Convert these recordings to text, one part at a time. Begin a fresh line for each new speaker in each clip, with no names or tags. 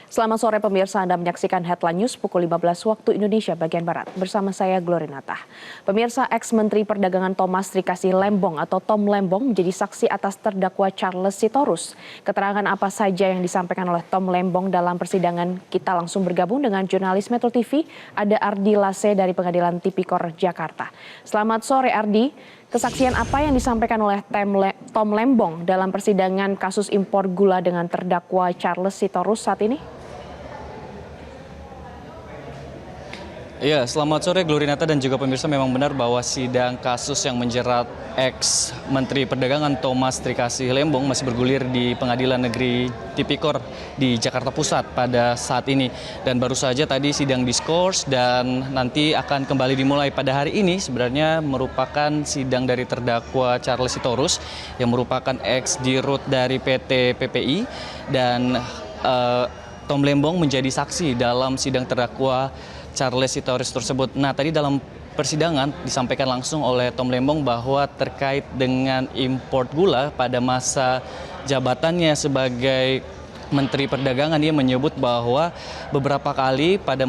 Selamat sore pemirsa, Anda menyaksikan Headline News pukul 15 waktu Indonesia bagian Barat. Bersama saya Glorinata. Pemirsa, ex-Menteri Perdagangan Thomas Trikasih Lembong atau Tom Lembong menjadi saksi atas terdakwa Charles Sitorus. Keterangan apa saja yang disampaikan oleh Tom Lembong dalam persidangan? Kita langsung bergabung dengan jurnalis Metro TV, ada Ardi Lase dari Pengadilan Tipikor Jakarta. Selamat sore Ardi. Kesaksian apa yang disampaikan oleh Tom Lembong dalam persidangan kasus impor gula dengan terdakwa Charles Sitorus saat ini?
Ya, selamat sore Glorinata dan juga pemirsa. Memang benar bahwa sidang kasus yang menjerat ex-Menteri Perdagangan Thomas Trikasih Lembong masih bergulir di Pengadilan Negeri Tipikor di Jakarta Pusat pada saat ini. Dan baru saja tadi sidang diskors dan nanti akan kembali dimulai pada hari ini. Sebenarnya merupakan sidang dari terdakwa Charles Sitorus yang merupakan ex-dirut dari PT PPI dan Tom Lembong menjadi saksi dalam sidang terdakwa Charles Sitorus tersebut. Nah, tadi dalam persidangan disampaikan langsung oleh Tom Lembong bahwa terkait dengan impor gula pada masa jabatannya sebagai Menteri Perdagangan, ia menyebut bahwa beberapa kali pada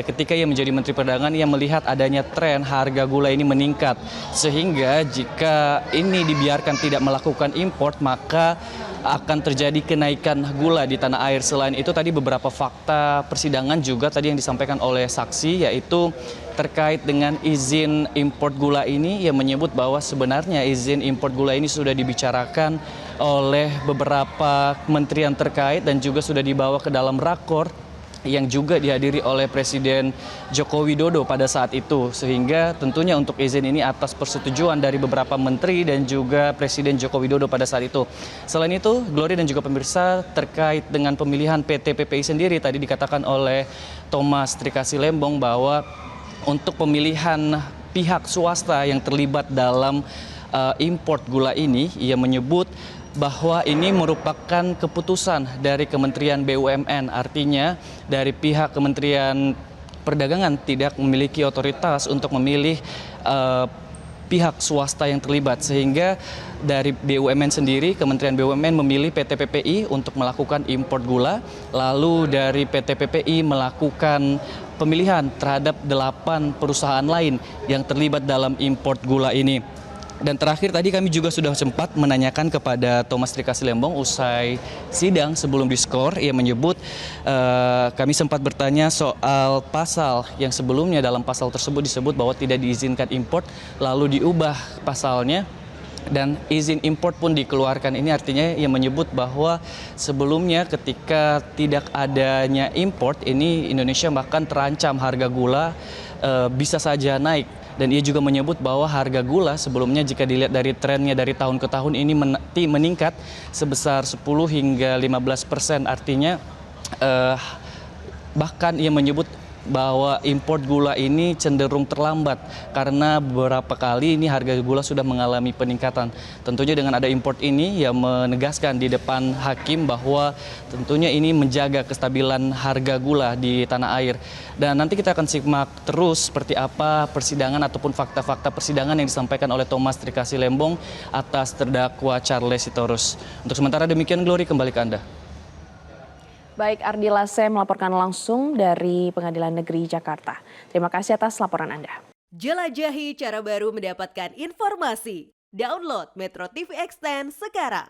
ketika ia menjadi Menteri Perdagangan, ia melihat adanya tren harga gula ini meningkat, sehingga jika ini dibiarkan tidak melakukan impor maka akan terjadi kenaikan gula di tanah air. Selain itu tadi beberapa fakta persidangan juga tadi yang disampaikan oleh saksi, yaitu terkait dengan izin impor gula ini. Ia menyebut bahwa sebenarnya izin impor gula ini sudah dibicarakan oleh beberapa kementerian terkait dan juga sudah dibawa ke dalam rakor yang juga dihadiri oleh Presiden Joko Widodo pada saat itu. Sehingga tentunya untuk izin ini atas persetujuan dari beberapa menteri dan juga Presiden Joko Widodo pada saat itu. Selain itu, Glory dan juga pemirsa, terkait dengan pemilihan PT PPI sendiri tadi dikatakan oleh Thomas Trikasih Lembong bahwa untuk pemilihan pihak swasta yang terlibat dalam impor gula ini, ia menyebut bahwa ini merupakan keputusan dari Kementerian BUMN. Artinya dari pihak Kementerian Perdagangan tidak memiliki otoritas untuk memilih pihak swasta yang terlibat, sehingga dari BUMN sendiri, Kementerian BUMN memilih PT PPI untuk melakukan impor gula, lalu dari PT PPI melakukan pemilihan terhadap 8 perusahaan lain yang terlibat dalam impor gula ini. Dan terakhir tadi kami juga sudah sempat menanyakan kepada Thomas Trikasih Lembong usai sidang sebelum diskor. Ia menyebut kami sempat bertanya soal pasal yang sebelumnya, dalam pasal tersebut disebut bahwa tidak diizinkan impor, lalu diubah pasalnya dan izin impor pun dikeluarkan. Ini artinya ia menyebut bahwa sebelumnya ketika tidak adanya impor ini, Indonesia bahkan terancam harga gula bisa saja naik. Dan ia juga menyebut bahwa harga gula sebelumnya jika dilihat dari trennya dari tahun ke tahun ini meningkat sebesar 10 hingga 15%. Artinya bahkan ia menyebut bahwa impor gula ini cenderung terlambat karena beberapa kali ini harga gula sudah mengalami peningkatan. Tentunya dengan ada impor ini, ia menegaskan di depan hakim bahwa tentunya ini menjaga kestabilan harga gula di tanah air. Dan nanti kita akan simak terus seperti apa persidangan ataupun fakta-fakta persidangan yang disampaikan oleh Thomas Trikasih Lembong atas terdakwa Charles Sitorus. Untuk sementara demikian, Glory, kembali ke Anda.
Baik, Ardi Lase melaporkan langsung dari Pengadilan Negeri Jakarta. Terima kasih atas laporan Anda.
Jelajahi cara baru mendapatkan informasi. Download Metro TV Extend sekarang.